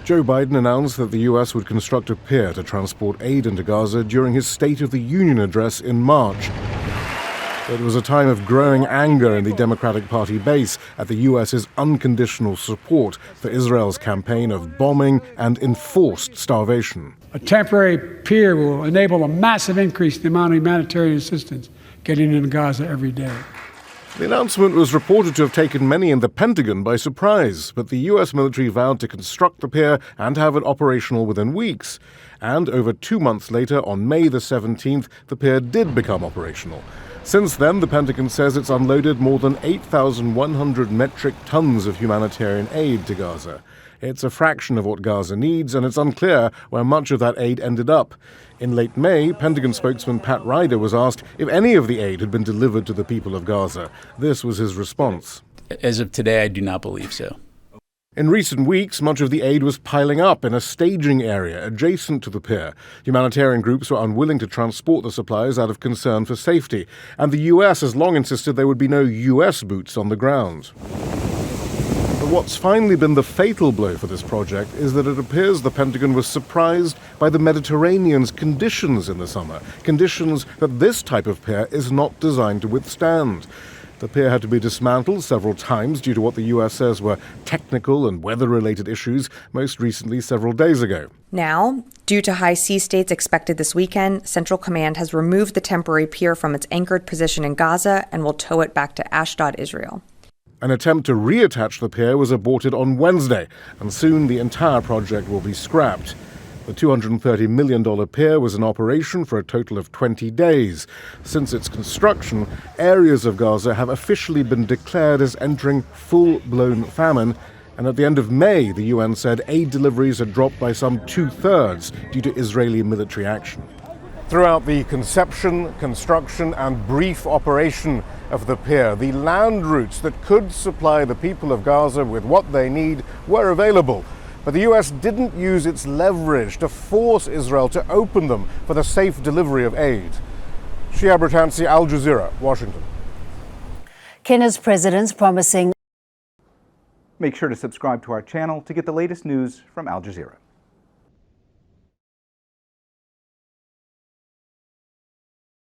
Joe Biden announced that the U.S. would construct a pier to transport aid into Gaza during his State of the Union address in March. It was a time of growing anger in the Democratic Party base at the U.S.'s unconditional support for Israel's campaign of bombing and enforced starvation. A temporary pier will enable a massive increase in the amount of humanitarian assistance getting into Gaza every day. The announcement was reported to have taken many in the Pentagon by surprise, but the U.S. military vowed to construct the pier and have it operational within weeks. And over 2 months later, on May the 17th, the pier did become operational. Since then, the Pentagon says it's unloaded more than 8,100 metric tons of humanitarian aid to Gaza. It's a fraction of what Gaza needs, and it's unclear where much of that aid ended up. In late May, Pentagon spokesman Pat Ryder was asked if any of the aid had been delivered to the people of Gaza. This was his response. As of today, I do not believe so. In recent weeks, much of the aid was piling up in a staging area adjacent to the pier. Humanitarian groups were unwilling to transport the supplies out of concern for safety, and the U.S. has long insisted there would be no U.S. boots on the ground. But what's finally been the fatal blow for this project is that it appears the Pentagon was surprised by the Mediterranean's conditions in the summer, conditions that this type of pier is not designed to withstand. The pier had to be dismantled several times due to what the U.S. says were technical and weather-related issues, most recently several days ago. Now, due to high sea states expected this weekend, Central Command has removed the temporary pier from its anchored position in Gaza and will tow it back to Ashdod, Israel. An attempt to reattach the pier was aborted on Wednesday, and soon the entire project will be scrapped. The $230 million pier was in operation for a total of 20 days. Since its construction, areas of Gaza have officially been declared as entering full-blown famine, and at the end of May, the UN said aid deliveries had dropped by some 2/3 due to Israeli military action. Throughout the conception, construction, and brief operation of the pier, the land routes that could supply the people of Gaza with what they need were available. But the U.S. didn't use its leverage to force Israel to open them for the safe delivery of aid. Shihab, Rattansi, Al Jazeera, Washington. Kenya's president's promising. Make sure to subscribe to our channel to get the latest news from Al Jazeera.